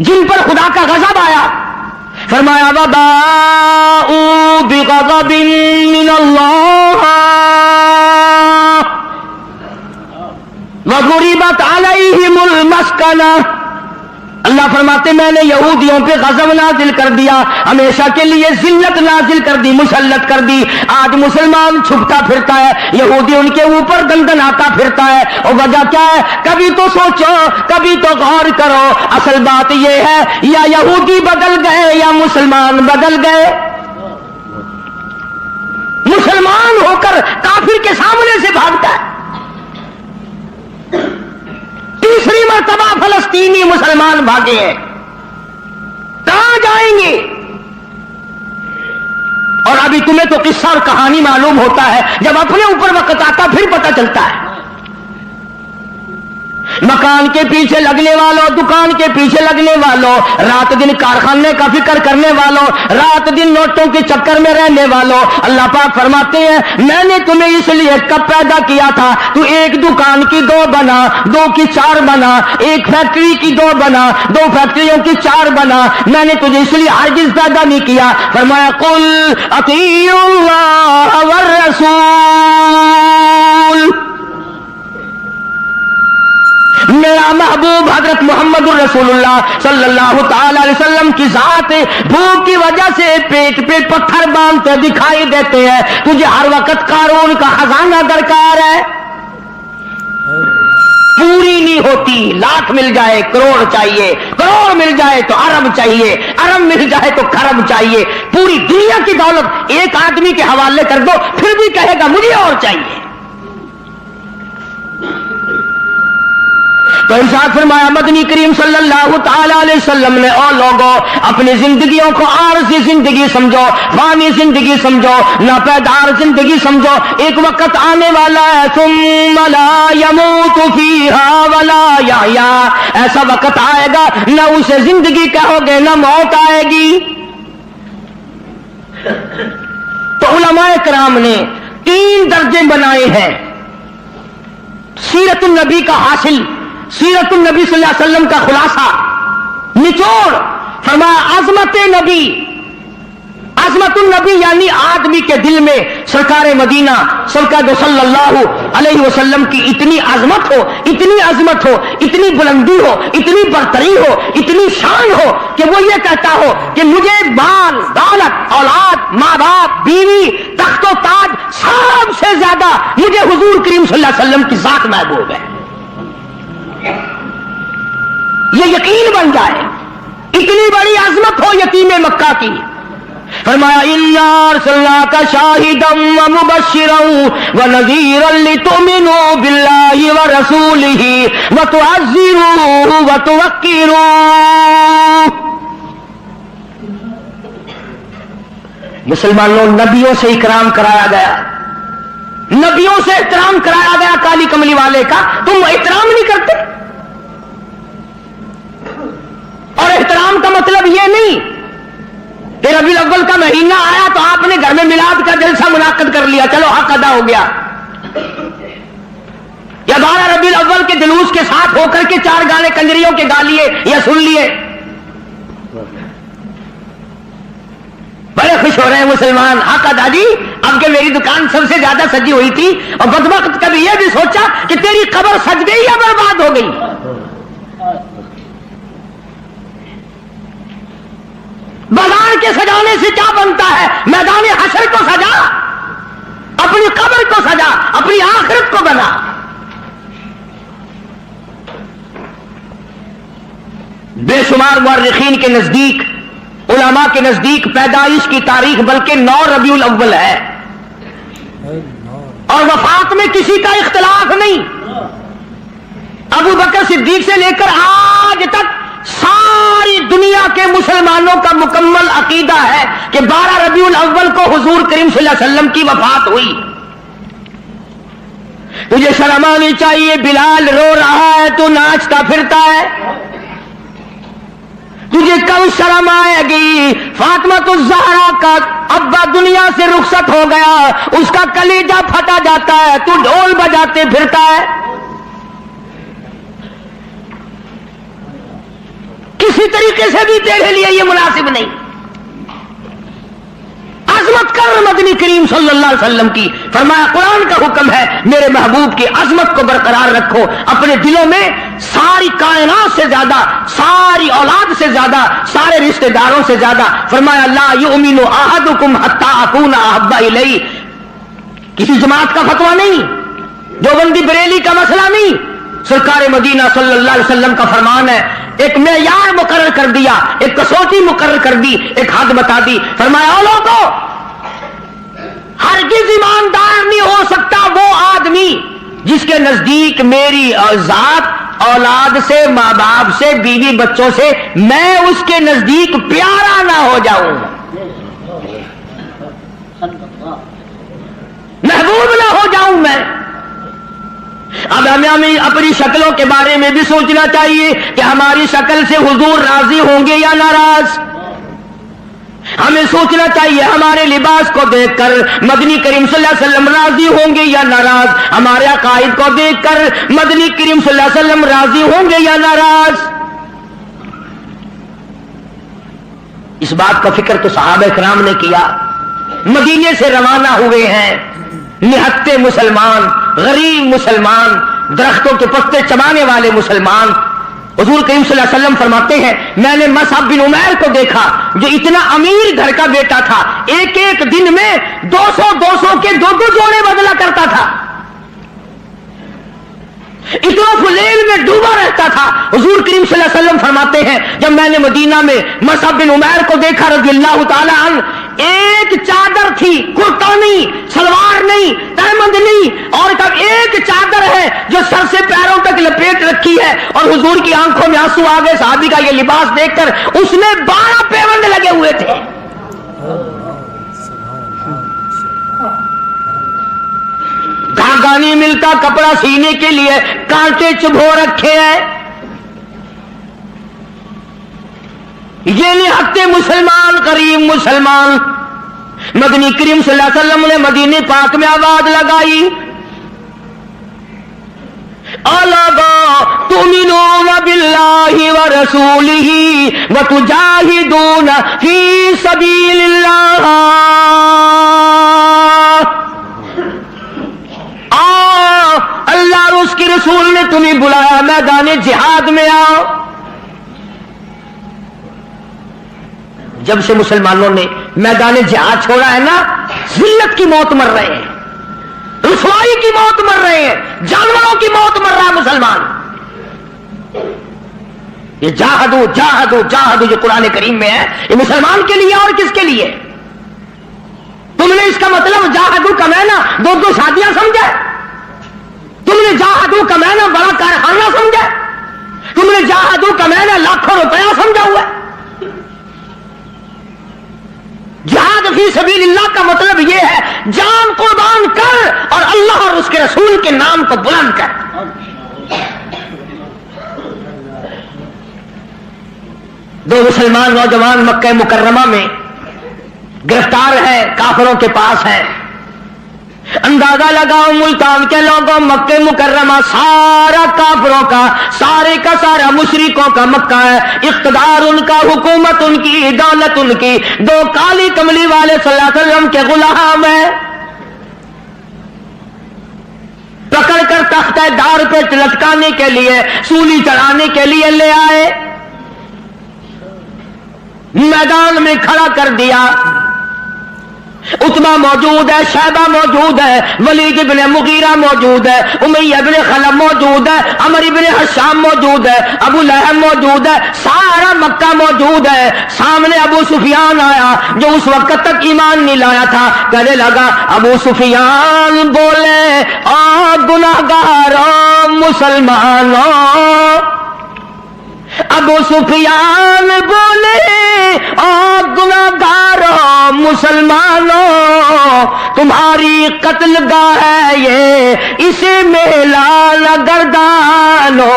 جن پر خدا کا غضب آیا، فرمایا وباءوا بغضب من اللہ وضربت علیہم المسکنہ، اللہ فرماتے میں نے یہودیوں پہ غضب نازل کر دیا، ہمیشہ کے لیے ذلت نازل کر دی، مسلط کر دی۔ آج مسلمان چھپتا پھرتا ہے، یہودی ان کے اوپر دندناتا پھرتا ہے، اور وجہ کیا ہے؟ کبھی تو سوچو، کبھی تو غور کرو، اصل بات یہ ہے یا یہودی بدل گئے یا مسلمان بدل گئے؟ مسلمان ہو کر کافر کے سامنے سے بھاگتا ہے۔ تیسری مرتبہ فلسطینی مسلمان بھاگے ہیں، کہاں جائیں گے؟ اور ابھی تمہیں تو قصہ اور کہانی معلوم ہوتا ہے، جب اپنے اوپر وقت آتا پھر پتہ چلتا ہے۔ مکان کے پیچھے لگنے والوں، دکان کے پیچھے لگنے والوں، رات دن کارخانے کا فکر کرنے والوں، رات دن نوٹوں کے چکر میں رہنے والوں، اللہ پاک فرماتے ہیں میں نے تمہیں اس لیے کب پیدا کیا تھا، تو ایک دکان کی 2 بنا، 2 کی 4 بنا، ایک فیکٹری کی 2 بنا، 2 فیکٹریوں کی 4 بنا، میں نے تجھے اس لیے ہرگز پیدا نہیں کیا۔ فرمایا قل اطیعوا اللہ والرسول، میرا محبوب حضرت محمد الرسول اللہ صلی اللہ تعالی علیہ وسلم کی ذات بھوک کی وجہ سے پیٹ پہ پتھر باندھتے دکھائی دیتے ہیں، تجھے ہر وقت قارون کا خزانہ درکار ہے، پوری نہیں ہوتی، لاکھ مل جائے کروڑ چاہیے، کروڑ مل جائے تو ارب چاہیے، ارب مل جائے تو کھرب چاہیے، پوری دنیا کی دولت ایک آدمی کے حوالے کر دو پھر بھی کہے گا مجھے اور چاہیے۔ تو ارشاد فرمایا مدنی کریم صلی اللہ تعالی علیہ وسلم نے او لوگوں اپنی زندگیوں کو عارضی زندگی سمجھو، فانی زندگی سمجھو، ناپیدار زندگی سمجھو، ایک وقت آنے والا ہے ثم لا يموت فيها ولا يحيا، ایسا وقت آئے گا نہ اسے زندگی کہو گے نہ موت آئے گی۔ تو علماء کرام نے 3 درجے بنائے ہیں سیرت النبی کا حاصل، سیرت النبی صلی اللہ علیہ وسلم کا خلاصہ، نچوڑ۔ فرمایا عظمت نبی، عظمت النبی یعنی آدمی کے دل میں سرکار مدینہ سرکار صلی اللہ علیہ وسلم کی اتنی عظمت ہو، اتنی عظمت ہو، اتنی بلندی ہو، اتنی برتری ہو، اتنی شان ہو کہ وہ یہ کہتا ہو کہ مجھے مال دولت اولاد ماں باپ بیوی تخت و تاج سب سے زیادہ مجھے حضور کریم صلی اللہ علیہ وسلم کی ذات محبوب ہے، یہ یقین بن جائے، اتنی بڑی عظمت ہو یتیم مکہ کی۔ فرمایا اِنَّا أَرْسَلْنَاكَ شَاهِدًا وَمُبَشِّرًا وَنَذِيرًا لِتُؤْمِنُوا بِاللَّهِ وَرَسُولِهِ وَتُعَزِّرُوهُ وَتُوَقِّرُوهُ۔ مسلمانوں نبیوں سے اکرام کرایا گیا، نبیوں سے احترام کرایا گیا، کالی کملی والے کا تم احترام نہیں کرتے؟ اور احترام کا مطلب یہ نہیں کہ ربیع الاول کا مہینہ آیا تو آپ نے گھر میں میلاد کا جلسہ منعقد کر لیا، چلو حق ادا ہو گیا، یا 12 ربیع الاول کے جلوس کے ساتھ ہو کر کے 4 گانے کنجریوں کے گا لیے یا سن لیے۔ بڑے خوش ہو رہے ہیں مسلمان، حق ادا جی، اب کہ میری دکان سب سے زیادہ سجی ہوئی تھی، اور بدبخت کبھی یہ بھی سوچا کہ تیری قبر سج گئی یا برباد ہو گئی۔ بازار کے سجانے سے کیا بنتا ہے؟ میدان حشر کو سجا، اپنی قبر کو سجا، اپنی آخرت کو بنا۔ بے شمار مورخین کے نزدیک، علماء کے نزدیک پیدائش کی تاریخ بلکہ 9 ربیع الاول ہے، اور وفات میں کسی کا اختلاف نہیں۔ ابو بکر صدیق سے لے کر آج تک ساری دنیا کے مسلمانوں کا مکمل عقیدہ ہے کہ 12 ربیع الاول کو حضور کریم صلی اللہ علیہ وسلم کی وفات ہوئی۔ تجھے شرم آنی چاہیے، بلال رو رہا ہے تو ناچتا پھرتا ہے، تجھے کب شرم آئے گی؟ فاطمہ الزہرا کا ابا دنیا سے رخصت ہو گیا، اس کا کلیجہ پھٹا جاتا ہے، تو ڈھول بجاتے پھرتا ہے۔ کسی طریقے سے بھی تیرے لیے یہ مناسب نہیں۔ عظمت کر مدنی کریم صلی اللہ علیہ وسلم کی، فرمایا قرآن کا حکم ہے میرے محبوب کی عظمت کو برقرار رکھو اپنے دلوں میں، ساری کائنات سے زیادہ، ساری اولاد سے زیادہ، سارے رشتہ داروں سے زیادہ۔ فرمایا لا یؤمن احدکم حتی اکون احب الیہ، کسی جماعت کا فتویٰ نہیں، دیوبندی بریلی کا مسئلہ نہیں، سرکار مدینہ صلی اللہ علیہ وسلم کا فرمان ہے۔ ایک معیار مقرر کر دیا، ایک کسوٹی مقرر کر دی، ایک حد بتا دی، فرمایا او لوگو، ہرگز ایماندار نہیں ہو سکتا وہ آدمی جس کے نزدیک میری ذات، اولاد سے، ماں باپ سے، بیوی بچوں سے میں اس کے نزدیک پیارا نہ ہو جاؤں، محبوب نہ ہو جاؤں میں۔ اب ہمیں اپنی شکلوں کے بارے میں بھی سوچنا چاہیے کہ ہماری شکل سے حضور راضی ہوں گے یا ناراض۔ ہمیں سوچنا چاہیے ہمارے لباس کو دیکھ کر مدنی کریم صلی اللہ علیہ وسلم راضی ہوں گے یا ناراض، ہمارے عقائد کو دیکھ کر مدنی کریم صلی اللہ علیہ وسلم راضی ہوں گے یا ناراض۔ اس بات کا فکر تو صحابہ کرام نے کیا، مدینے سے روانہ ہوئے ہیں نہتے مسلمان، غریب مسلمان، درختوں کے پتے چبانے والے مسلمان۔ حضور کریم صلی اللہ علیہ وسلم فرماتے ہیں میں نے مصعب بن عمیر کو دیکھا جو اتنا امیر گھر کا بیٹا تھا، ایک ایک دن میں 200 کے 2 جوڑے بدلا کرتا تھا، اتنا فلیل میں ڈوبا رہتا تھا۔ حضور کریم صلی اللہ علیہ وسلم فرماتے ہیں جب میں نے مدینہ میں مصعب بن عمیر کو دیکھا رضی اللہ تعالی عنہ، ایک چادر تھی، کرتا نہیں، سلوار نہیں، تہمند نہیں، اور تب ایک چادر ہے جو سر سے پیروں تک لپیٹ رکھی ہے، اور حضور کی آنکھوں میں آنسو آ گئے صحابی کا یہ لباس دیکھ کر، اس میں 12 پیوند لگے ہوئے تھے۔ دھاگا نہیں ملتا کپڑا سینے کے لیے، کانٹے چبھو رکھے ہیں۔ یہ نہتے مسلمان، غریب مسلمان، مدنی کریم صلی اللہ علیہ وسلم نے مدینے پاک میں آواز لگائی، اَلَا تُؤْمِنُونَ بِاللَّهِ وَرَسُولِهِ وَتُجَاهِدُونَ فِي سَبِيلِ اللَّهِ، اللہ اور اس کے رسول نے تمہیں بلایا میدان جہاد میں آؤ۔ جب سے مسلمانوں نے میدان جہاد چھوڑا ہے نا، ذلت کی موت مر رہے ہیں، رسوائی کی موت مر رہے ہیں، جانوروں کی موت مر رہا ہے مسلمان۔ یہ جاہدو جاہدو جاہدو جو قرآن کریم میں ہے، یہ مسلمان کے لیے اور کس کے لیے؟ تم نے اس کا مطلب جاہدو کا معنی 2 شادیاں سمجھا ہے؟ تم نے جاہدو کا معنی بڑا کارخانہ سمجھا ہے؟ تم نے جاہدو کا معنی لاکھوں روپیہ سمجھا ہوا ہے؟ جہاد فی سبیل اللہ کا مطلب یہ ہے جان قربان کر اور اللہ اور اس کے رسول کے نام کو بلند کر۔ دو مسلمان نوجوان مکہ مکرمہ میں گرفتار ہیں، کافروں کے پاس ہیں۔ اندازہ لگاؤ ملتان کے لوگوں، مکہ مکرمہ سارا کافروں کا، سارے کا سارا مشرکوں کا مکہ ہے، اقتدار ان کا، حکومت ان کی، دولت ان کی، 2 کالی کملی والے صلی اللہ علیہ وسلم کے غلام ہیں، پکڑ کر تختہ دار پہ لٹکانے کے لیے، سولی چڑھانے کے لیے لے آئے، میدان میں کھڑا کر دیا۔ عتبہ موجود ہے، شیبہ موجود ہے، ولید بن مغیرہ موجود ہے، امیہ بن خلف موجود ہے، عمر بن حشام موجود ہے، ابو لہب موجود ہے، سارا مکہ موجود ہے۔ سامنے ابو سفیان آیا جو اس وقت تک ایمان نہیں لایا تھا، کہنے لگا ابو سفیان بولے آ گناہگاروں مسلمانوں، ابو سفیان بولے اور گناہگاروں مسلمانوں، تمہاری قتل گاہ ہے یہ، اسے میلہ نہ گردانو۔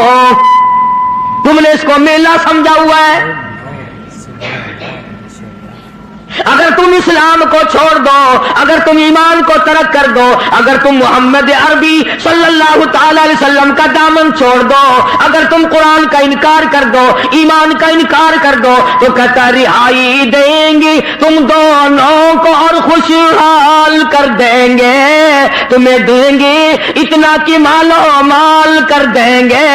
تم نے اس کو میلہ سمجھا ہوا ہے؟ اگر تم اسلام کو چھوڑ دو، اگر تم ایمان کو ترک کر دو، اگر تم محمد عربی صلی اللہ تعالی علیہ وسلم کا دامن چھوڑ دو، اگر تم قرآن کا انکار کر دو، ایمان کا انکار کر دو، تو کہتا رہائی دیں گے تم دونوں کو اور خوشحال کر دیں گے، تمہیں دیں گے اتنا کہ مالو مال کر دیں گے،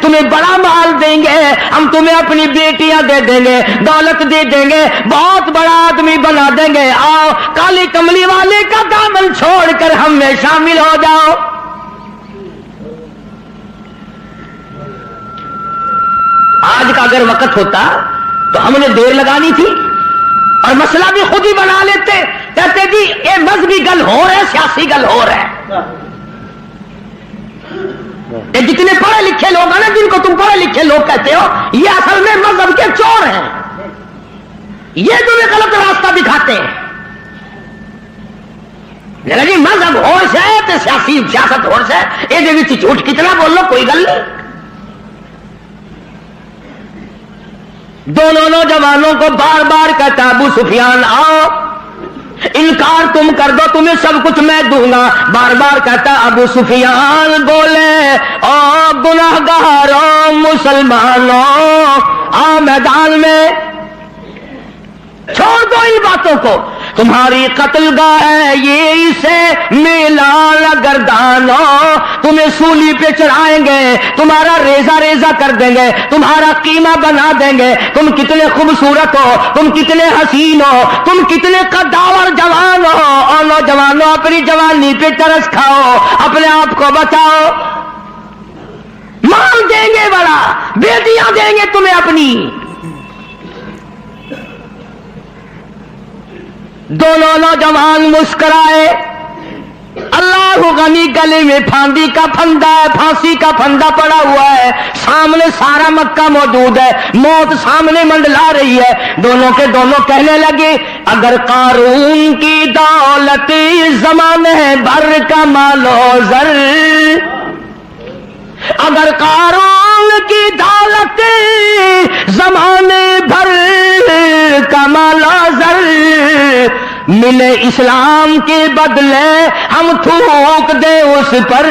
تمہیں بڑا مال دیں گے، ہم تمہیں اپنی بیٹیاں دے دیں گے، دولت دے دیں گے، بہت بڑا آدمی بنا دیں گے، آؤ کالی کملی والے کا دامن چھوڑ کر ہم میں شامل ہو جاؤ۔ آج کا اگر وقت ہوتا تو ہم نے دیر لگانی تھی اور مسئلہ بھی خود ہی بنا لیتے، کہتے جی یہ مذہبی گل ہو رہا ہے، سیاسی گل ہو رہا ہے۔ یہ جتنے پڑھے لکھے لوگ ہیں نا، جن کو تم پڑھے لکھے لوگ کہتے ہو، یہ اصل میں مذہب کے چور ہیں، یہ تمہیں غلط راستہ دکھاتے ہیں۔ جی مذہب ہوش ہے تو سیاست ہوش ہے، یہ جھوٹ کتنا بول لو کوئی گل نہیں۔ دونوں نوجوانوں کو بار بار کہتا ابو سفیان آؤ، انکار تم کر دو تمہیں سب کچھ میں دوں گا، بار بار کہتا ابو سفیان بولے او گناہگاروں مسلمانوں آؤ میدان میں، چھوڑ دو ان باتوں کو، تمہاری قتل گاہ ہے یہ اسے میلان گردانوں، تمہیں سولی پہ چڑھائیں گے، تمہارا ریزہ ریزہ کر دیں گے، تمہارا قیمہ بنا دیں گے، تم کتنے خوبصورت ہو، تم کتنے حسین ہو، تم کتنے قداور جوان ہو، اور نوجوانوں اپنی جوانی پہ ترس کھاؤ، اپنے آپ کو بچاؤ، مال دیں گے بڑا، بیٹیاں دیں گے تمہیں اپنی۔ دونوں نوجوان مسکرائے، اللہ غنی گلے میں پھاندی کا پھندا ہے، پھانسی کا پھندا پڑا ہوا ہے، سامنے سارا مکہ موجود ہے، موت سامنے منڈلا رہی ہے، دونوں کے دونوں کہنے لگے اگر قارون کی دولت زمانے بھر کا مال و زر، اگر قارون کی دولت زمانے بھر کا مال و زر ملے اسلام کے بدلے ہم تھوک دے اس پر،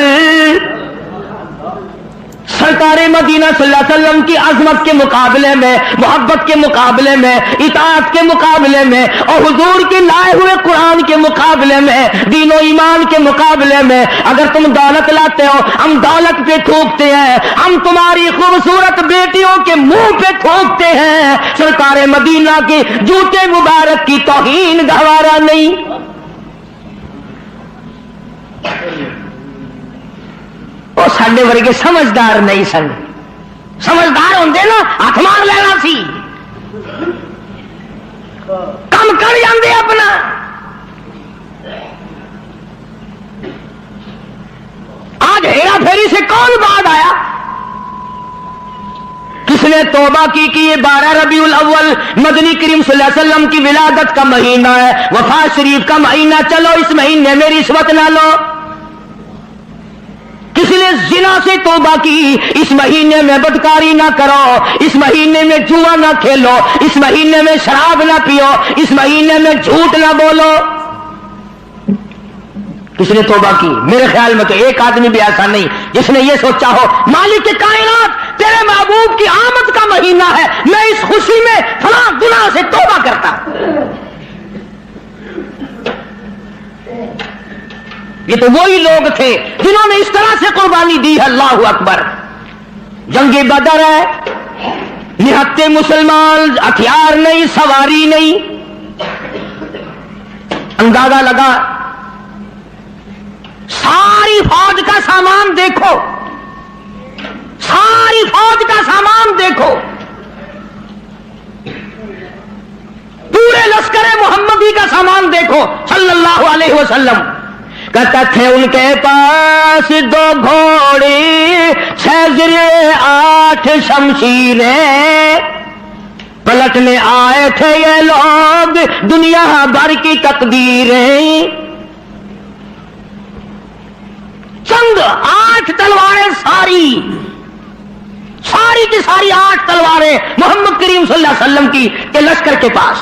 سرکار مدینہ صلی اللہ علیہ وسلم کی عظمت کے مقابلے میں، محبت کے مقابلے میں، اطاعت کے مقابلے میں، اور حضور کے لائے ہوئے قرآن کے مقابلے میں، دین و ایمان کے مقابلے میں اگر تم دولت لاتے ہو ہم دولت پہ تھوکتے ہیں، ہم تمہاری خوبصورت بیٹیوں کے منہ پہ تھوکتے ہیں، سرکار مدینہ کے جوتے مبارک کی توہین گوارا نہیں۔ وہ ساڈے ورگے سمجھدار نہیں سن، سمجھدار ہوندے نا ہاتھ مار لینا سی، کم کر جاندے اپنا۔ آج ہیرا پھیری سے کون بعد آیا؟ کس نے توبہ کی کہ یہ 12 ربیع الاول مدنی کریم صلی اللہ علیہ وسلم کی ولادت کا مہینہ ہے، وفات شریف کا مہینہ، چلو اس مہینے میں رشوت نہ لو۔ کس نے زنا سے توبہ کی، اس مہینے میں بدکاری نہ کرو، اس مہینے میں جوا نہ کھیلو، اس مہینے میں شراب نہ پیو، اس مہینے میں جھوٹ نہ بولو۔ کس نے توبہ کی؟ میرے خیال میں تو ایک آدمی بھی ایسا نہیں جس نے یہ سوچا ہو مالک کائنات تیرے محبوب کی آمد کا مہینہ ہے، میں اس خوشی میں فلاں گناہ سے توبہ کرتا۔ یہ تو وہی لوگ تھے جنہوں نے اس طرح سے قربانی دی ہے۔ اللہ اکبر، جنگ بدر ہے، نہتے مسلمان، ہتھیار نہیں، سواری نہیں، اندازہ لگا ساری فوج کا سامان دیکھو، ساری فوج کا سامان دیکھو، پورے لشکر محمدی کا سامان دیکھو صلی اللہ علیہ وسلم۔ کہتا تھے ان کے پاس 2 گھوڑے 6 زرے 8 شمشیریں، پلٹنے آئے تھے یہ لوگ دنیا بھر کی تقدیریں، چند 8 تلواریں، ساری کی ساری 8 تلواریں محمد کریم صلی اللہ علیہ وسلم کی کے لشکر کے پاس۔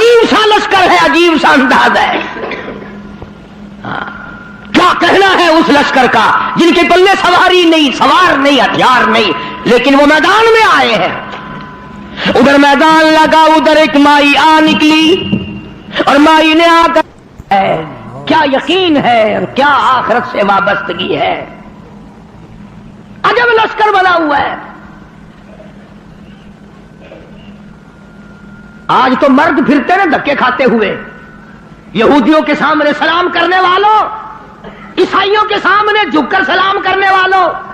عجیب سا لشکر ہے، عجیب سا انداز ہے. کیا کہنا ہے اس لشکر کا جن کے پلے سواری نہیں، سوار نہیں، ہتھیار نہیں، لیکن وہ میدان میں آئے ہیں. ادھر میدان لگا، ادھر ایک مائی آ نکلی اور مائی نے آ کر کیا یقین ہے اور کیا آخرت سے وابستگی ہے. عجب لشکر بنا ہوا ہے. آج تو مرد پھرتے ہیں دھکے کھاتے ہوئے، یہودیوں کے سامنے سلام کرنے والوں، عیسائیوں کے سامنے جھک کر سلام کرنے والوں.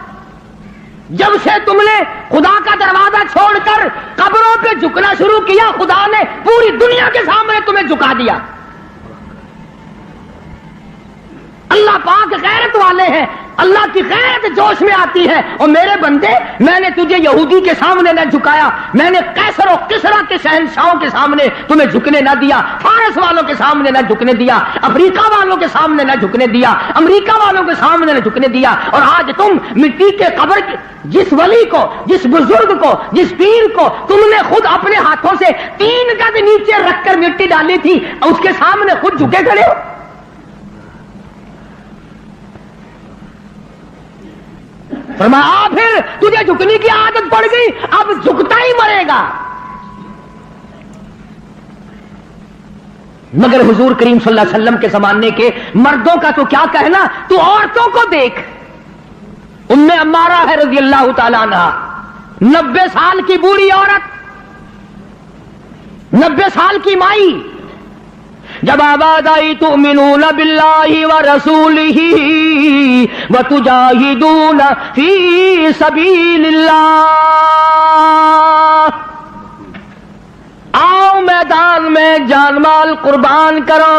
جب سے تم نے خدا کا دروازہ چھوڑ کر قبروں پہ جھکنا شروع کیا، خدا نے پوری دنیا کے سامنے تمہیں جھکا دیا. اللہ پاک غیرت والے ہیں، اللہ کی غیرت جوش میں آتی ہے. اور میرے بندے، میں نے تجھے یہودی کے سامنے نہ جھکایا، میں نے قیصر و کسریٰ کے شہنشاہوں کے سامنے تمہیں جھکنے نہ دیا، فارس والوں کے سامنے نہ جھکنے دیا، افریقہ والوں کے سامنے نہ جھکنے دیا، امریکہ والوں کے سامنے نہ جھکنے دیا. اور آج تم مٹی کے قبر کی جس ولی کو، جس بزرگ کو، جس پیر کو تم نے خود اپنے ہاتھوں سے 3 گز نیچے رکھ کر مٹی ڈالی تھی، اس کے سامنے خود جھکے کھڑے ہو. فرمایا پھر تجھے جھکنے کی عادت پڑ گئی، اب جھکتا ہی مرے گا. مگر حضور کریم صلی اللہ علیہ وسلم کے زمانے کے مردوں کا تو کیا کہنا، تو عورتوں کو دیکھ. ام عمارہ ہے رضی اللہ تعالیٰ عنہ، 90 سال کی بوڑھی عورت، 90 سال کی مائی. جب آواز آئی تؤمنون باللہ ورسولہ وتجاہدون فی سبیل اللہ، آؤ میدان میں جان مال قربان کرو.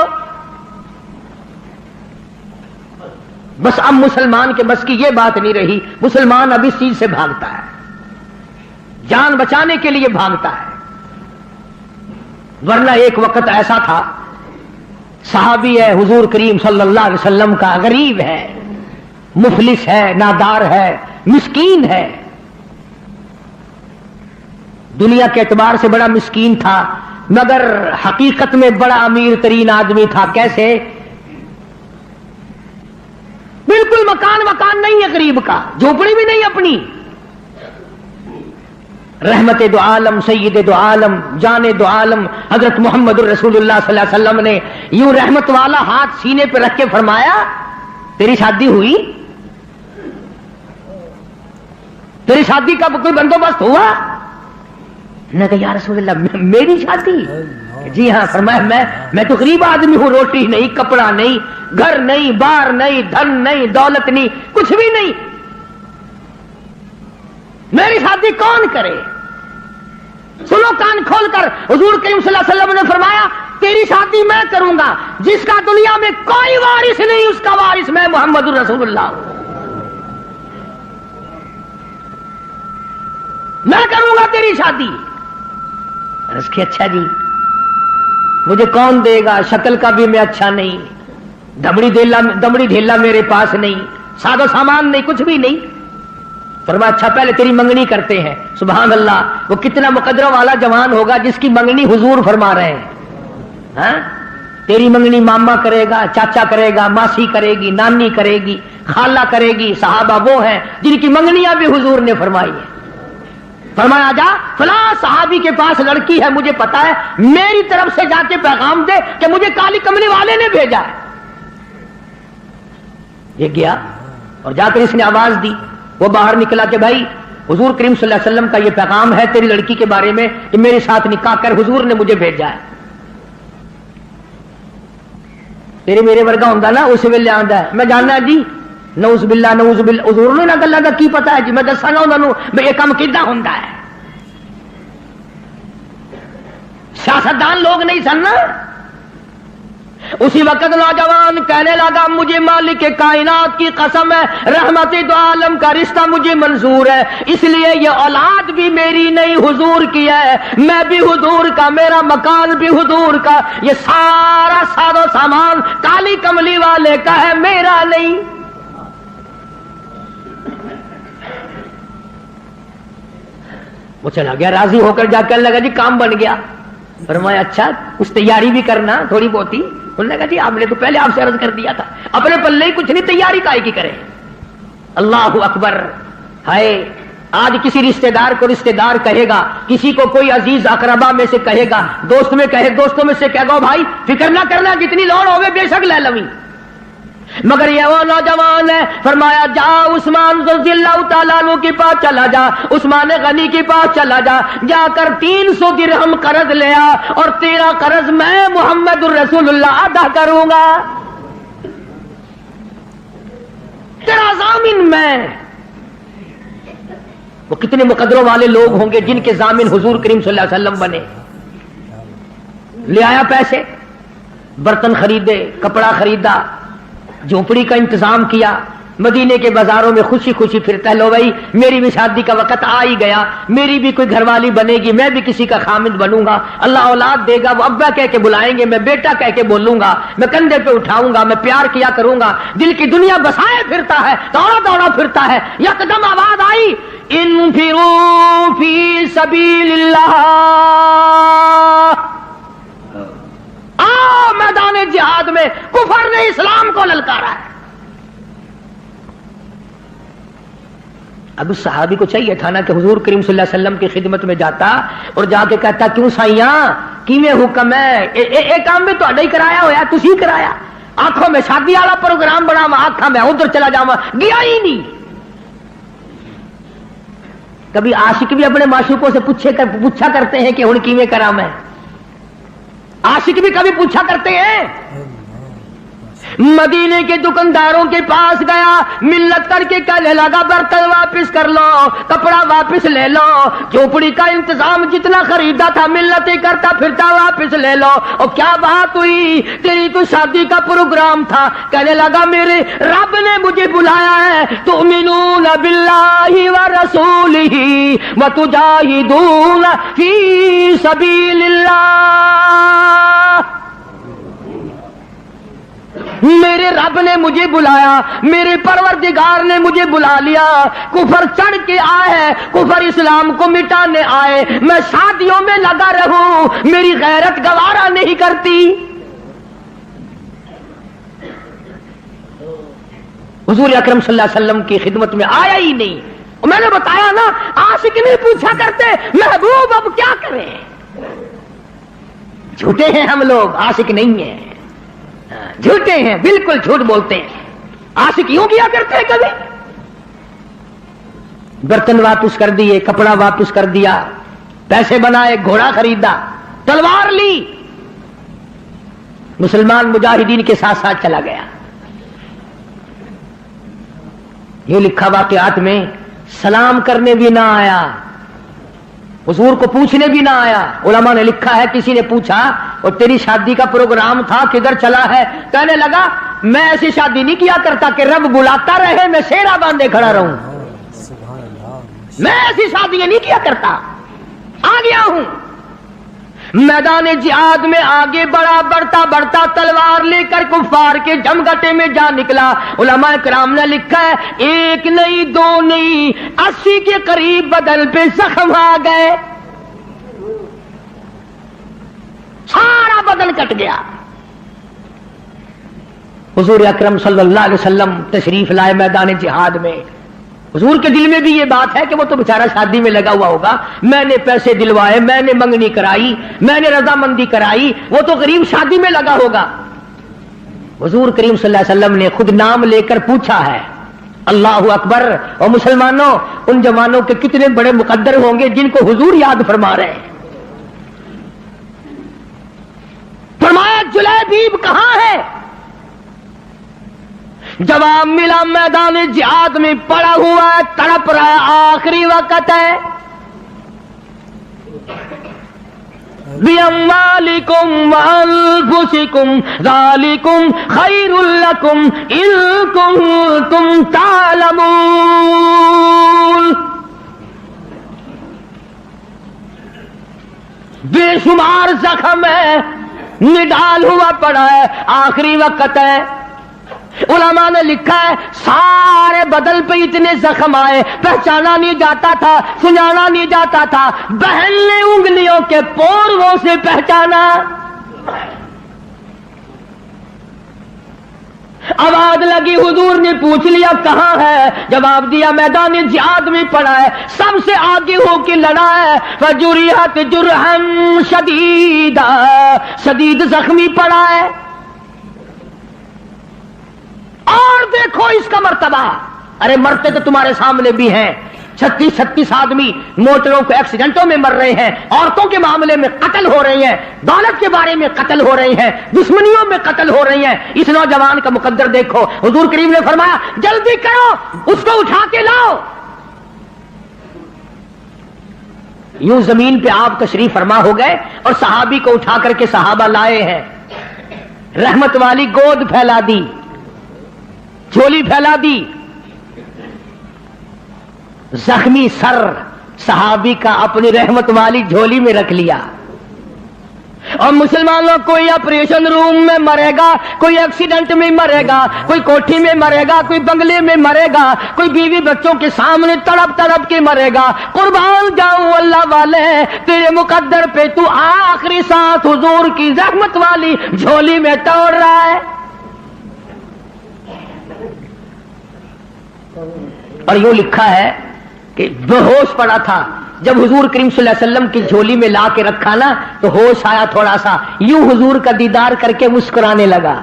بس اب مسلمان کے بس کی یہ بات نہیں رہی، مسلمان اب اس چیز سے بھاگتا ہے، جان بچانے کے لیے بھاگتا ہے. ورنہ ایک وقت ایسا تھا، صحابی ہے حضور کریم صلی اللہ علیہ وسلم کا، غریب ہے، مفلس ہے، نادار ہے، مسکین ہے، دنیا کے اعتبار سے بڑا مسکین تھا، مگر حقیقت میں بڑا امیر ترین آدمی تھا. کیسے؟ بالکل مکان نہیں ہے غریب کا، جھوپڑی بھی نہیں اپنی. رحمت دو عالم، سید دو عالم، جان دو عالم حضرت محمد الرسول اللہ صلی اللہ علیہ وسلم نے یوں رحمت والا ہاتھ سینے پہ رکھ کے فرمایا، تیری شادی ہوئی؟ تیری شادی کا کوئی بندوبست ہوا؟ نے کہا یا رسول اللہ میری شادی؟ جی ہاں. فرمایا میں تو غریب آدمی ہوں، روٹی نہیں، کپڑا نہیں، گھر نہیں، بار نہیں، دھن نہیں، دولت نہیں، کچھ بھی نہیں، میری شادی کون کرے؟ سنو کان کھول کر، حضور کریم صلی اللہ علیہ وسلم نے فرمایا تیری شادی میں کروں گا، جس کا دنیا میں کوئی وارث نہیں اس کا وارث میں محمد الرسول اللہ ہوں. میں کروں گا تیری شادی. اس کی اچھا جی مجھے کون دے گا، شکل کا بھی میں اچھا نہیں، دمڑی ڈھیلا میرے پاس نہیں، سادہ سامان نہیں، کچھ بھی نہیں. فرمایا اچھا پہلے تیری منگنی کرتے ہیں. سبحان اللہ، وہ کتنا مقدرہ والا جوان ہوگا جس کی منگنی حضور فرما رہے ہیں. ہاں؟ تیری منگنی ماما کرے گا، چاچا کرے گا، ماسی کرے گی، نانی کرے گی، خالہ کرے گی. صحابہ وہ ہیں جن کی منگنیاں بھی حضور نے فرمائی ہیں. فرمایا جا فلاں صحابی کے پاس لڑکی ہے، مجھے پتا ہے، میری طرف سے جا کے پیغام دے کہ مجھے کالی کملی والے نے بھیجا ہے. یہ گیا اور جا کر اس نے آواز دی. وہ باہر نکلا کہ بھائی حضور کریم صلی اللہ علیہ وسلم کا یہ پیغام ہے تیری لڑکی کے بارے میں کہ میرے ساتھ نکاح کر، حضور نے مجھے بھیجا ہے. تیرے میرے ورگا ہوں نا اس ویلے آندا ہے میں جاننا جی نعوذ باللہ نعوذ باللہ، حضور نے نہ گلاں دا کی پتا ہے جی، میں دساں گا انہاں نوں بھی یہ کام کیدا ہوندا ہے. سیاستدان لوگ نہیں سن. اسی وقت نوجوان کہنے لگا مجھے مالک کائنات کی قسم ہے، رحمت دو عالم کا رشتہ مجھے منظور ہے، اس لیے یہ اولاد بھی میری نہیں حضور کی ہے، میں بھی حضور کا، میرا مکان بھی حضور کا، یہ سارا ساز و سامان کالی کملی والے کا ہے، میرا نہیں. وہ چلا گیا راضی ہو کر، جا کر لگا جی کام بن گیا. فرمایا اچھا اس تیاری بھی کرنا تھوڑی بہت ہی. انہوں نے کہا جی آپ نے تو پہلے آپ سے عرض کر دیا تھا, اپنے پلے ہی کچھ نہیں, تیاری کائے کی کرے. اللہ اکبر. ہائے آج کسی رشتہ دار کو رشتہ دار کہے گا, کسی کو کوئی عزیز اقربا میں سے کہے گا, دوستوں میں سے کہے گا بھائی فکر نہ کرنا جتنی لوڑ ہوگی بے شک لے لویں, مگر یہ وہ نوجوان ہے. فرمایا جا عثمان رضی اللہ تعالیٰ عنہ کے پاس چلا جا, عثمان غنی کے پاس چلا جا, جا کر 300 درہم قرض لیا اور تیرا قرض میں محمد الرسول اللہ ادا کروں گا, تیرا ضامن میں. وہ کتنے مقدروں والے لوگ ہوں گے جن کے ضامن حضور کریم صلی اللہ علیہ وسلم بنے. لے آیا پیسے, برتن خریدے, کپڑا خریدا, جھونپڑی کا انتظام کیا, مدینے کے بازاروں میں خوشی خوشی پھرتا ہے. لو بھائی میری بھی شادی کا وقت آ ہی گیا, میری بھی کوئی گھر والی بنے گی, میں بھی کسی کا خامد بنوں گا, اللہ اولاد دے گا, وہ ابا کہہ کے بلائیں گے, میں بیٹا کہہ کے بولوں گا, میں کندھے پہ اٹھاؤں گا, میں پیار کیا کروں گا. دل کی دنیا بسائے پھرتا ہے, دوڑا دوڑا پھرتا ہے. یکدم آواز آئی انفروا فی سبیل اللہ, آؤ میدان جہاد میں. کفر نے اسلام کو للکارا ہے. اب اس صحابی کو چاہیے تھا نا کہ حضور کریم صلی اللہ علیہ وسلم کی خدمت میں جاتا اور جا کے کہتا کیوں سائیاں کیویں حکم ہے, ایک کام میں تو ہی کرایا ہوا, تسی کرایا. آنکھوں میں شادی والا پروگرام بنا, آنکھاں میں ادھر چلا جاواں, گیا ہی نہیں. کبھی عاشق بھی اپنے معشوقوں سے پوچھا کرتے ہیں کہ ہن کیویں کراں میں. عاشق بھی کبھی پوچھا کرتے ہیں. مدینے کے دکانداروں کے پاس گیا, منت کر کے کہنے لگا برتن واپس کر لو, کپڑا واپس لے لو, جھوپڑی کا انتظام جتنا خریدا تھا منتیں کرتا پھرتا واپس لے لو. اور کیا بات ہوئی, تیری تو شادی کا پروگرام تھا. کہنے لگا میرے رب نے مجھے بلایا ہے, تؤمنون باللہ ورسولہ وتجاہدون فی سبیل اللہ. میرے رب نے مجھے بلایا, میرے پروردگار نے مجھے بلا لیا. کفر چڑھ کے آئے, کفر اسلام کو مٹانے آئے, میں شادیوں میں لگا رہوں, میری غیرت گوارا نہیں کرتی. حضور اکرم صلی اللہ علیہ وسلم کی خدمت میں آیا ہی نہیں. میں نے بتایا نا عاشق نہیں پوچھا کرتے محبوب اب کیا کریں. جھوٹے ہیں ہم لوگ, عاشق نہیں ہیں, جھوٹے ہیں, بالکل جھوٹ بولتے ہیں. عاشق یوں کیا کرتے ہیں کبھی. برتن واپس کر دیے, کپڑا واپس کر دیا, پیسے بنائے, گھوڑا خریدا, تلوار لی, مسلمان مجاہدین کے ساتھ ساتھ چلا گیا. یہ لکھا واقعات میں سلام کرنے بھی نہ آیا, حضور کو پوچھنے بھی نہ آیا. علماء نے لکھا ہے کسی نے پوچھا اور تیری شادی کا پروگرام تھا کدھر چلا ہے, کہنے لگا میں ایسی شادی نہیں کیا کرتا کہ رب بلاتا رہے میں سیرا باندھے کھڑا رہوں, میں ایسی شادیاں نہیں کیا کرتا. آ گیا ہوں میدان جہاد میں, آگے بڑھتا بڑھتا تلوار لے کر کفار کے جمگٹے میں جا نکلا. علماء کرام نے لکھا ہے ایک نہیں دو نہیں 80 کے قریب بدن پہ زخم آ گئے, سارا بدن کٹ گیا. حضور اکرم صلی اللہ علیہ وسلم تشریف لائے میدان جہاد میں. حضور کے دل میں بھی یہ بات ہے کہ وہ تو بیچارہ شادی میں لگا ہوا ہوگا, میں نے پیسے دلوائے, میں نے منگنی کرائی, میں نے رضامندی کرائی, وہ تو غریب شادی میں لگا ہوگا. حضور کریم صلی اللہ علیہ وسلم نے خود نام لے کر پوچھا ہے. اللہ اکبر. اور مسلمانوں ان جوانوں کے کتنے بڑے مقدر ہوں گے جن کو حضور یاد فرما رہے ہیں. فرمایا جلیبیب کہاں ہے؟ جواب ملا میدان جہاد میں پڑا ہوا ہے, تڑپ رہا ہے, آخری وقت ہے. بِأَمْوَالِكُمْ وَأَنفُسِكُمْ ذَلِكُمْ خَيْرٌ لَكُمْ إِن كُنتُمْ تَعْلَمُونَ. بے شمار زخم ہے, نڈال ہوا پڑا ہے, آخری وقت ہے. علماء نے لکھا ہے سارے بدن پہ اتنے زخم آئے، پہچانا نہیں جاتا تھا، سنانا نہیں جاتا تھا، بہن نے انگلیوں کے پوروں سے پہچانا۔ آواز لگی، حضور نے پوچھ لیا کہاں ہے؟ جواب دیا میدان جہاد میں پڑا ہے، سب سے آگے ہو کے لڑا ہے۔ فجرحت جرحا شدیدا، شدید زخمی پڑا ہے۔ اور دیکھو اس کا مرتبہ، ارے مرتے تو تمہارے سامنے بھی ہیں، 36 آدمی موٹروں کے ایکسیڈنٹوں میں مر رہے ہیں، عورتوں کے معاملے میں قتل ہو رہے ہیں، دولت کے بارے میں قتل ہو رہے ہیں، دشمنیوں میں قتل ہو رہی ہیں۔ اس نوجوان کا مقدر دیکھو، حضور کریم نے فرمایا جلدی کرو، اس کو اٹھا کے لاؤ۔ یوں زمین پہ آپ تشریف فرما ہو گئے اور صحابی کو اٹھا کر کے صحابہ لائے ہیں۔ رحمت والی گود پھیلا دی، جھولی پھیلا دی، زخمی سر صحابی کا اپنی رحمت والی جھولی میں رکھ لیا۔ اور مسلمانوں کوئی آپریشن روم میں مرے گا، کوئی ایکسیڈنٹ میں مرے گا، کوئی کوٹھی میں مرے گا، کوئی بنگلے میں مرے گا، کوئی بیوی بچوں کے سامنے تڑپ تڑپ کے مرے گا۔ قربان جاؤں اللہ والے، تیرے مقدر پہ تو آخری ساتھ حضور کی رحمت والی جھولی میں توڑ رہا ہے۔ اور یوں لکھا ہے کہ بے ہوش پڑا تھا، جب حضور کریم صلی اللہ علیہ وسلم کی جھولی میں لا کے رکھا نا تو ہوش آیا تھوڑا سا، یوں حضور کا دیدار کر کے مسکرانے لگا۔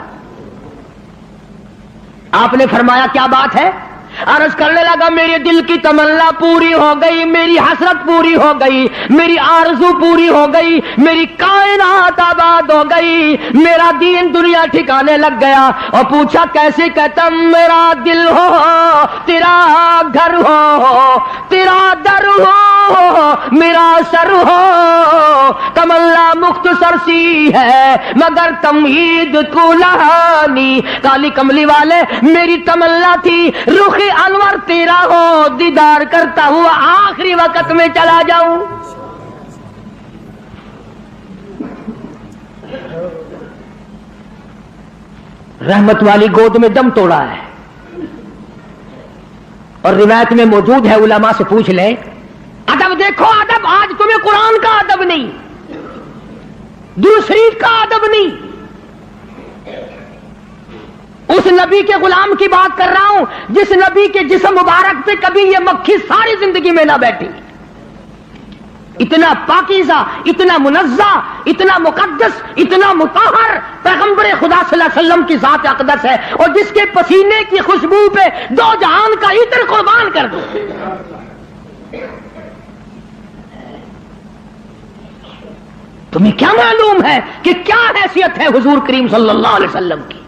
آپ نے فرمایا کیا بات ہے؟ عرض کرنے لگا میرے دل کی تمنا پوری ہو گئی، میری حسرت پوری ہو گئی، میری آرزو پوری ہو گئی، میری کائنات آباد ہو گئی، میرا دین دنیا ٹھکانے لگ گیا۔ اور پوچھا کیسے؟ کہتا میرا دل ہو تیرا گھر ہو، تیرا در ہو میرا سر ہو، تمنا مختصر سی ہے مگر تمہید کو لہانی۔ کالی کملی والے میری تمنا تھی رخ انور تیرا ہو، دیدار کرتا ہوا آخری وقت میں چلا جاؤں۔ رحمت والی گود میں دم توڑا ہے۔ اور روایت میں موجود ہے، علماء سے پوچھ لیں، ادب دیکھو، ادب آج تمہیں قرآن کا ادب نہیں، درود شریف کا ادب نہیں، اس نبی کے غلام کی بات کر رہا ہوں جس نبی کے جسم مبارک پہ کبھی یہ مکھی ساری زندگی میں نہ بیٹھی۔ اتنا پاکیزہ، اتنا منزہ، اتنا مقدس، اتنا مطہر پیغمبر خدا صلی اللہ علیہ وسلم کی ذات اقدس ہے، اور جس کے پسینے کی خوشبو پہ دو جہان کا عطر قربان کر دو۔ تمہیں کیا معلوم ہے کہ کیا حیثیت ہے حضور کریم صلی اللہ علیہ وسلم کی؟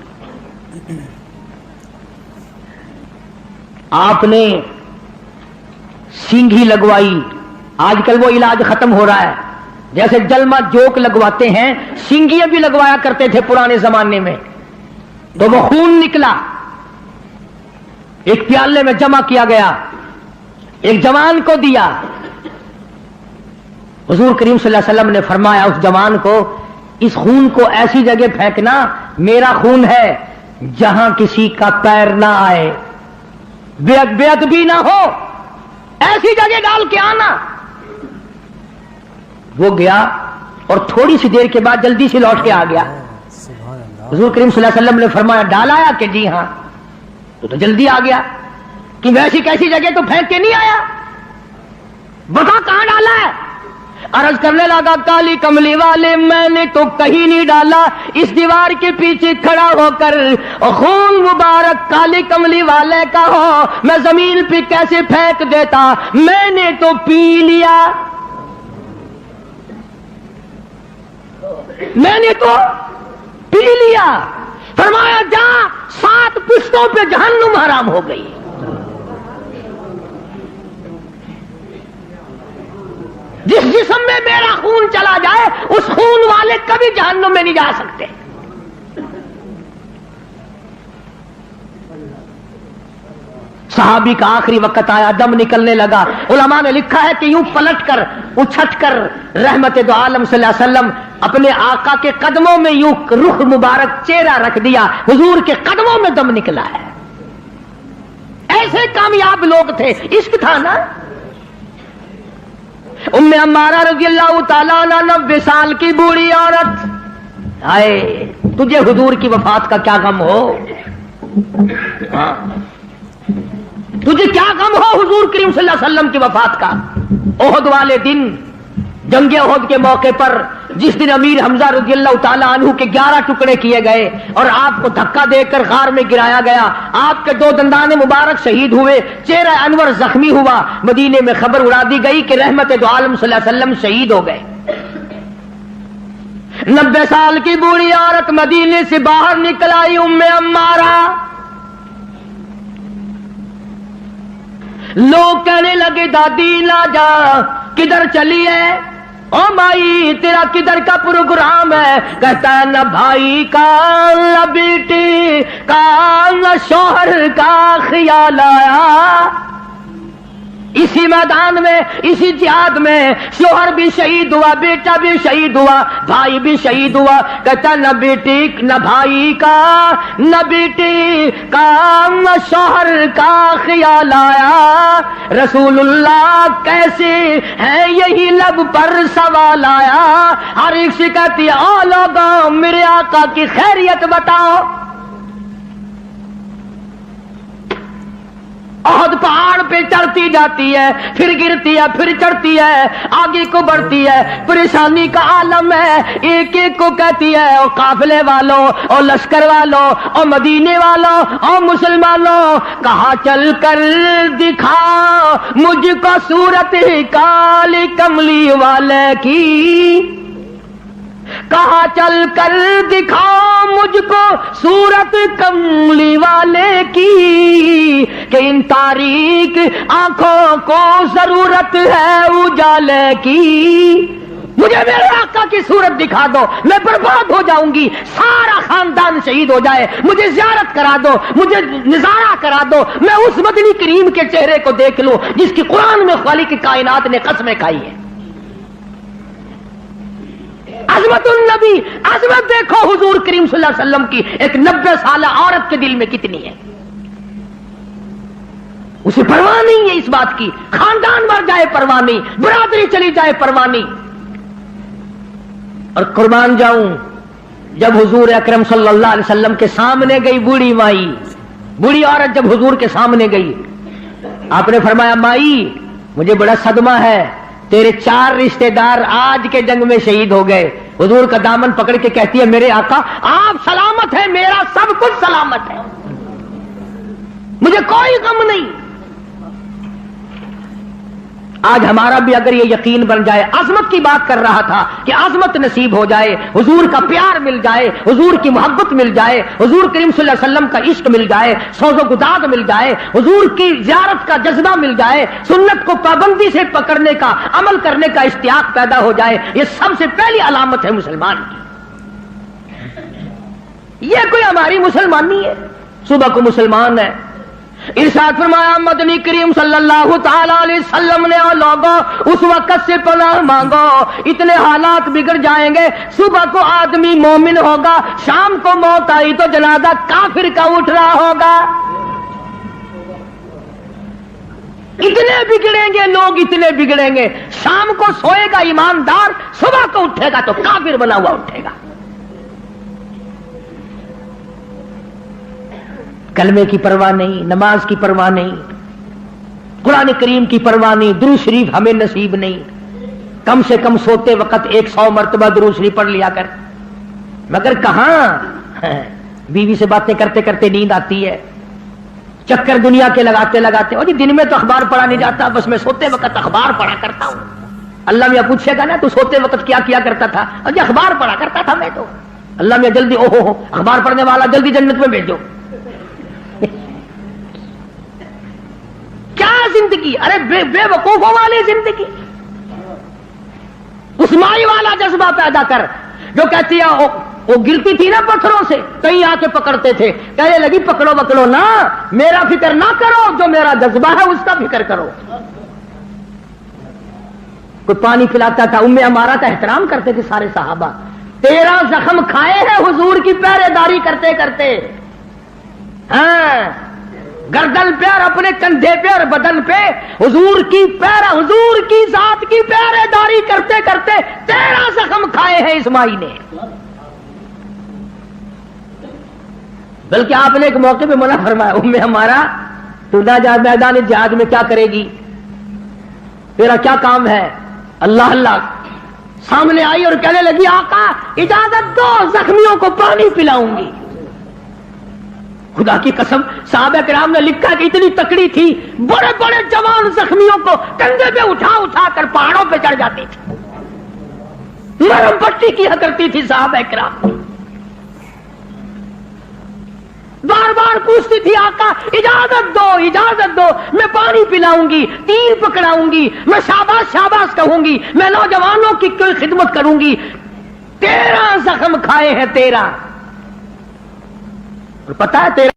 آپ نے سینگھی لگوائی، آج کل وہ علاج ختم ہو رہا ہے، جیسے جلمہ جوک لگواتے ہیں، سینگیاں بھی لگوایا کرتے تھے پرانے زمانے میں، تو وہ خون نکلا، ایک پیالے میں جمع کیا گیا، ایک جوان کو دیا۔ حضور کریم صلی اللہ علیہ وسلم نے فرمایا اس جوان کو اس خون کو ایسی جگہ پھینکنا، میرا خون ہے جہاں کسی کا پیر نہ آئے، بے ادبی نہ ہو، ایسی جگہ ڈال کے آنا۔ وہ گیا اور تھوڑی سی دیر کے بعد جلدی سے لوٹ کے آ گیا۔ حضور کریم صلی اللہ علیہ وسلم نے فرمایا ڈال آیا کہ جی ہاں؟ تو جلدی آ گیا کہ ویسی کیسی جگہ تو پھینک کے نہیں آیا، بتا کہاں ڈالا ہے؟ عرض کرنے لگا کالی کملی والے میں نے تو کہیں نہیں ڈالا، اس دیوار کے پیچھے کھڑا ہو کر خون مبارک کالی کملی والے کا ہو میں زمین پہ کیسے پھینک دیتا، میں نے تو پی لیا، میں نے تو پی لیا۔ فرمایا جا 7 پشتوں پہ جہنم حرام ہو گئی۔ جس جسم میں میرا خون چلا جائے اس خون والے کبھی جہنم میں نہیں جا سکتے۔ صحابی کا آخری وقت آیا، دم نکلنے لگا. علماء نے لکھا ہے کہ یوں پلٹ کر اچھٹ کر رحمت دو عالم صلی اللہ علیہ وسلم اپنے آقا کے قدموں میں یوں رخ مبارک چہرہ رکھ دیا، حضور کے قدموں میں دم نکلا ہے. ایسے کامیاب لوگ تھے، عشق تھا نا. ام عمارہ رضی اللہ تعالیٰ عنہ 90 سال کی بوڑھی عورت. ہائے تجھے حضور کی وفات کا کیا غم ہو؟ تجھے کیا غم ہو حضور کریم صلی اللہ علیہ وسلم کی وفات کا؟ احد والے دن، جنگ احد کے موقع پر جس دن امیر حمزہ رضی اللہ تعالیٰ عنہ کے 11 ٹکڑے کیے گئے اور آپ کو دھکا دے کر غار میں گرایا گیا، آپ کے 2 دندان مبارک شہید ہوئے، چہرہ انور زخمی ہوا، مدینے میں خبر اڑا دی گئی کہ رحمت دو عالم صلی اللہ علیہ وسلم شہید ہو گئے. 90 سال کی بوڑھی عورت مدینے سے باہر نکل آئی. ام عمارہ، لوگ کہنے لگے دادی نہ جا، کدھر چلی ہے؟ او مائی تیرا کدھر کا پروگرام ہے؟ کہتا ہے نہ بھائی کا، نہ بیٹی کا، نہ شوہر کا خیال آیا. اسی میدان میں، اسی جہاد میں شوہر بھی شہید ہوا، بیٹا بھی شہید ہوا، بھائی بھی شہید ہوا. کہتا نہ بیٹی، نہ بھائی کا، نہ بیٹی کا، نہ شوہر کا خیال آیا. رسول اللہ کیسے ہے یہی لب پر سوال آیا. ہر ایک سے کہتی ہے او لوگوں میرے آقا کی خیریت بتاؤ. احد پہاڑ پہ چڑھتی جاتی ہے، پھر گرتی ہے، پھر چڑھتی ہے، آگے کو بڑھتی ہے، پریشانی کا عالم ہے. ایک ایک کو کہتی ہے او قافلے والوں، او لشکر والوں، او مدینے والوں، او مسلمانوں، کہاں چل کر دکھا مجھ کو صورت کالی کملی والے کی. کہاں چل کر دکھا مجھ کو صورت کملی والے کی، کہ ان تاریک آنکھوں کو ضرورت ہے اجالے کی. مجھے میرے آقا کی صورت دکھا دو، میں برباد ہو جاؤں گی، سارا خاندان شہید ہو جائے، مجھے زیارت کرا دو، مجھے نظارہ کرا دو، میں اس مدنی کریم کے چہرے کو دیکھ لوں جس کی قرآن میں خالق کائنات نے قسمیں کھائی ہیں. عظمت النبی، عظمت دیکھو حضور کریم صلی اللہ علیہ وسلم کی. ایک 90 سالہ عورت کے دل میں کتنی ہے، اسے پرواہ نہیں ہے اس بات کی. خاندان مر جائے پرواہ نہیں، برادری چلی جائے پرواہ نہیں. اور قربان جاؤں جب حضور اکرم صلی اللہ علیہ وسلم کے سامنے گئی بوڑھی مائی، بوڑھی عورت جب حضور کے سامنے گئی، آپ نے فرمایا مائی مجھے بڑا صدمہ ہے، تیرے 4 رشتہ دار آج کے جنگ میں شہید ہو گئے. حضور کا دامن پکڑ کے کہتی ہے میرے آقا آپ سلامت ہیں، میرا سب کچھ سلامت ہے، مجھے کوئی غم نہیں. آج ہمارا بھی اگر یہ یقین بن جائے، عظمت کی بات کر رہا تھا کہ عظمت نصیب ہو جائے، حضور کا پیار مل جائے، حضور کی محبت مل جائے، حضور کریم صلی اللہ علیہ وسلم کا عشق مل جائے، سوز و گداد مل جائے، حضور کی زیارت کا جذبہ مل جائے، سنت کو پابندی سے پکڑنے کا، عمل کرنے کا اشتیاق پیدا ہو جائے، یہ سب سے پہلی علامت ہے مسلمان کی. یہ کوئی ہماری مسلمانی ہے، صبح کو مسلمان ہے. ارشاد فرمایا مدنی کریم صلی اللہ تعالی علیہ وسلم نے او لوگوں اس وقت سے پناہ مانگو، اتنے حالات بگڑ جائیں گے. صبح کو آدمی مومن ہوگا، شام کو موت آئی تو جنازہ کافر کا اٹھ رہا ہوگا. اتنے بگڑیں گے لوگ، اتنے بگڑیں گے. شام کو سوئے گا ایماندار، صبح کو اٹھے گا تو کافر بنا ہوا اٹھے گا. کلمے کی پرواہ نہیں، نماز کی پرواہ نہیں، قرآن کریم کی پرواہ نہیں، درود شریف ہمیں نصیب نہیں. کم سے کم سوتے وقت 100 مرتبہ درود شریف پڑھ لیا کر. مگر کہاں بیوی سے باتیں کرتے کرتے نیند آتی ہے، چکر دنیا کے لگاتے لگاتے، اور دن میں تو اخبار پڑھا نہیں جاتا، بس میں سوتے وقت اخبار پڑھا کرتا ہوں. اللہ میاں پوچھے گا نا تو سوتے وقت کیا کیا کرتا تھا؟ اور اخبار پڑھا کرتا تھا میں تو. اللہ میاں جلدی ہو اخبار پڑھنے والا جلدی جنت میں بھیجو. کیا زندگی، ارے بے وقوفوں والی زندگی. اس مائی والا جذبہ پیدا کر جو کہتی ہے وہ گرتی تھی نا پتھروں سے، کہیں آ کے پکڑتے تھے، کہنے لگی پکڑو بکڑو نہ، میرا فکر نہ کرو، جو میرا جذبہ ہے اس کا فکر کرو۔ کوئی پانی پلاتا تھا، ام عمارہ کا احترام کرتے تھے سارے صحابہ۔ 13 زخم کھائے ہیں حضور کی پہرے داری کرتے کرتے، ہاں گردن پہ اور اپنے کندھے پہ اور بدن پہ حضور کی پہرا، حضور کی ذات کی پہرے داری کرتے کرتے 13 زخم کھائے ہیں اسماعیل نے۔ بلکہ آپ نے ایک موقع پہ منع فرمایا، ام ہمارا تو نہ جا میدان جہاد میں کیا کرے گی، تیرا کیا کام ہے؟ اللہ اللہ سامنے آئی اور کہنے لگی آقا اجازت دو، زخمیوں کو پانی پلاؤں گی۔ خدا کی قسم صحابہ کرام نے لکھا کہ اتنی تکڑی تھی، بڑے بڑے جوان زخمیوں کو کندھے پہ اٹھا اٹھا کر پہاڑوں پہ چڑھ جاتی تھی، مرم پٹی کیا کرتی تھی صحابہ کرام، بار بار پوچھتی تھی آقا اجازت دو اجازت دو، میں پانی پلاؤں گی، تیر پکڑاؤں گی، میں شاباش شاباش کہوں گی، میں نوجوانوں کی کوئی خدمت کروں گی۔ 13 زخم کھائے ہیں 13، اور پتہ ہے 13